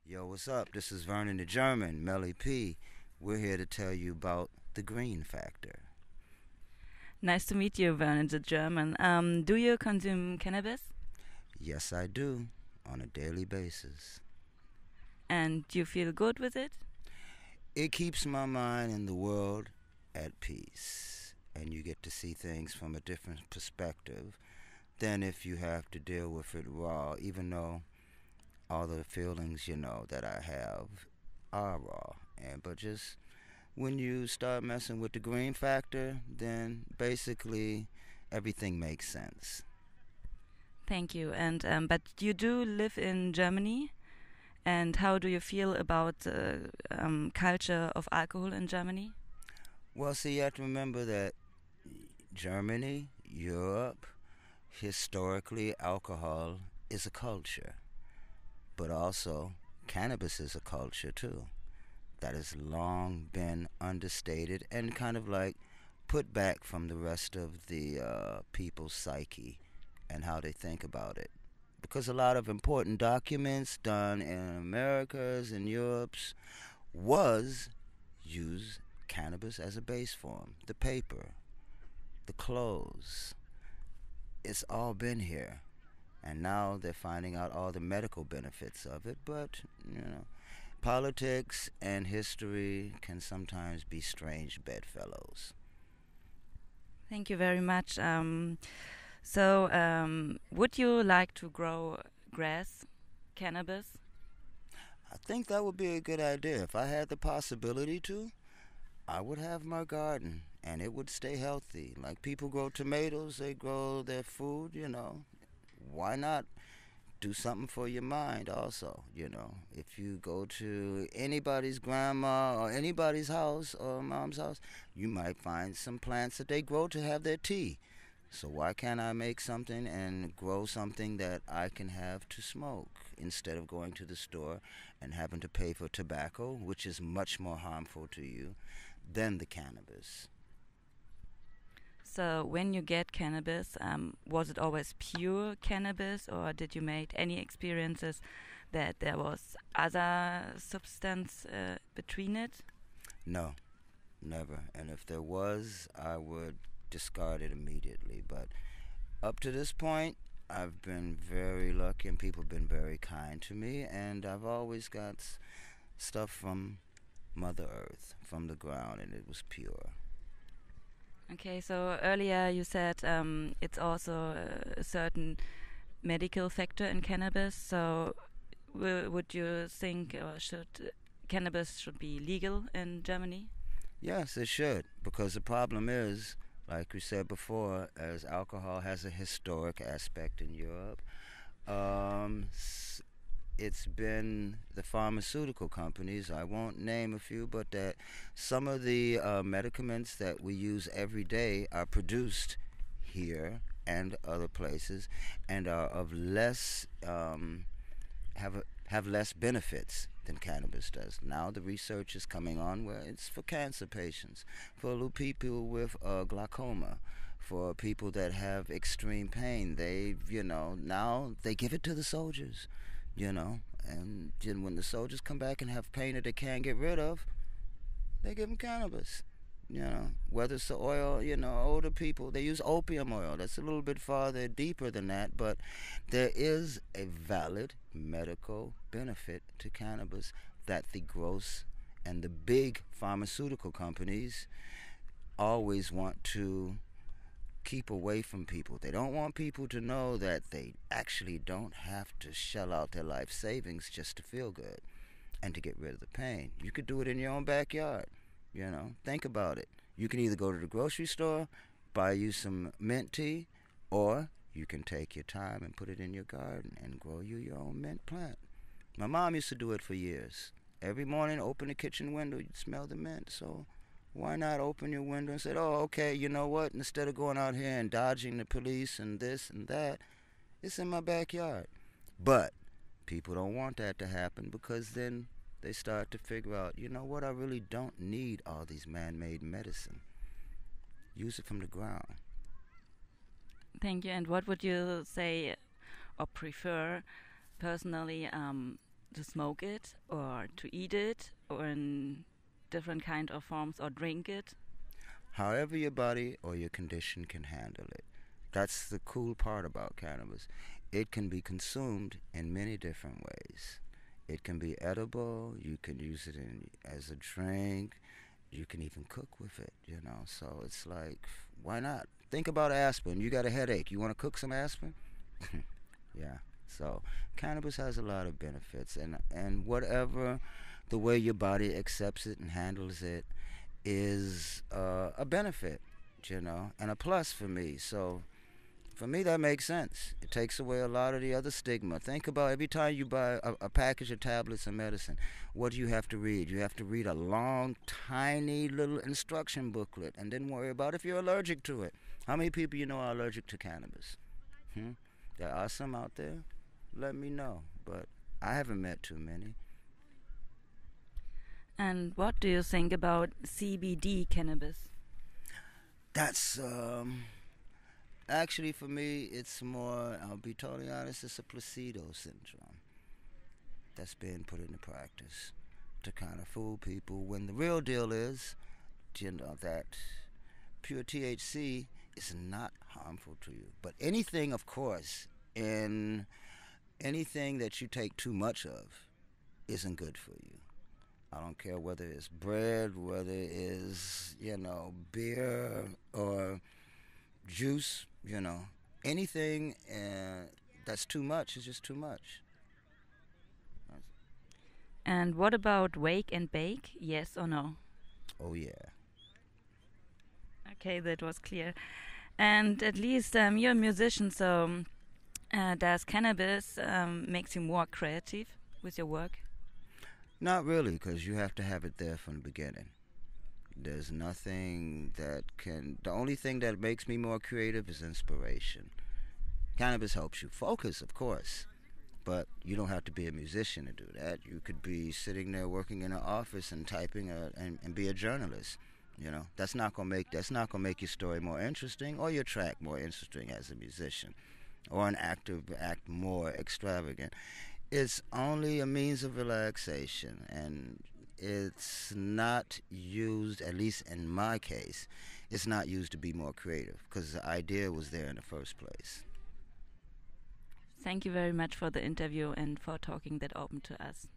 Yo, what's up? This is Vernon D German, Melly P. We're here to tell you about the green factor. Nice to meet you, Vernon D German. Do you consume cannabis? Yes, I do, on a daily basis. And do you feel good with it? It keeps my mind and the world at peace, and you get to see things from a different perspective than if you have to deal with it raw, even though all the feelings, that I have are raw. But just when you start messing with the green factor, then basically everything makes sense. Thank you. And but you do live in Germany. And how do you feel about the culture of alcohol in Germany? Well, see, you have to remember that Germany, Europe, historically, alcohol is a culture, but also cannabis is a culture too. That has long been understated and kind of like put back from the rest of the people's psyche and how they think about it. Because a lot of important documents done in Americas and Europe's was use cannabis as a base form. The paper, the clothes, it's all been here. And now they're finding out all the medical benefits of it, but politics and history can sometimes be strange bedfellows. Thank you very much. Would you like to grow grass, cannabis? I think that would be a good idea. If I had the possibility to, I would have my garden and it would stay healthy. Like people grow tomatoes, they grow their food. Why not do something for your mind also? If you go to anybody's grandma or anybody's house or mom's house, you might find some plants that they grow to have their tea. So why can't I make something and grow something that I can have to smoke instead of going to the store and having to pay for tobacco, which is much more harmful to you than the cannabis? So when you get cannabis, was it always pure cannabis, or did you make any experiences that there was other substance between it? No, never. And if there was, I would discard it immediately. But up to this point, I've been very lucky and people have been very kind to me, and I've always got stuff from Mother Earth, from the ground, and it was pure. Okay, so earlier you said it's also a certain medical factor in cannabis. So would you think or should cannabis should be legal in Germany? Yes, it should, because the problem is, like we said before, as alcohol has a historic aspect in Europe, it's been the pharmaceutical companies, I won't name a few, but that some of the medicaments that we use every day are produced here and other places and are of less have less benefits than cannabis does. Now the research is coming on where it's for cancer patients, for people with glaucoma, for people that have extreme pain. Now they give it to the soldiers. And then when the soldiers come back and have pain that they can't get rid of, they give them cannabis. Whether it's the oil, older people, they use opium oil. That's a little bit farther, deeper than that, but there is a valid medical benefit to cannabis that the gross and the big pharmaceutical companies always want to keep away from people. They don't want people to know that they actually don't have to shell out their life savings just to feel good and to get rid of the pain. You could do it in your own backyard. Think about it. You can either go to the grocery store, buy you some mint tea, or you can take your time and put it in your garden and grow you your own mint plant. My mom used to do it for years. Every morning, open the kitchen window, you'd smell the mint. So why not open your window and say, oh, okay, you know what? Instead of going out here and dodging the police and this and that, it's in my backyard. But people don't want that to happen because then they start to figure out, you know what, I really don't need all these man-made medicine. Use it from the ground. Thank you. And what would you say or prefer personally, to smoke it or to eat it or in different kind of forms or drink it? However your body or your condition can handle it. That's the cool part about cannabis. It can be consumed in many different ways. It can be edible, you can use it as a drink, you can even cook with it, you know. So it's like, why not? Think about aspirin. You got a headache, you want to cook some aspirin? Yeah. So cannabis has a lot of benefits, and whatever the way your body accepts it and handles it is a benefit, you know, and a plus for me. So for me, that makes sense. It takes away a lot of the other stigma. Think about every time you buy a package of tablets of medicine, what do you have to read? You have to read a long, tiny little instruction booklet and then worry about if you're allergic to it. How many people you know are allergic to cannabis? There are some out there. Let me know. But I haven't met too many. And what do you think about CBD cannabis? That's actually, for me, it's more, I'll be totally honest, it's a placebo syndrome that's being put into practice to kind of fool people, when the real deal is, you know, that pure THC is not harmful to you. But anything, of course, in anything that you take too much of isn't good for you. I don't care whether it's bread, whether it's, you know, beer or juice, you know. Anything that's too much is just too much. And what about wake and bake? Yes or no? Oh, yeah. Okay, that was clear. And at least you're a musician, so does cannabis makes you more creative with your work? Not really, because you have to have it there from the beginning. There's nothing that can... The only thing that makes me more creative is inspiration. Cannabis helps you focus, of course, but you don't have to be a musician to do that. You could be sitting there working in an office and typing and be a journalist. You know, that's not gonna make your story more interesting or your track more interesting as a musician, or an actor act more extravagant. It's only a means of relaxation, and it's not used, at least in my case, it's not used to be more creative, because the idea was there in the first place. Thank you very much for the interview and for talking that open to us.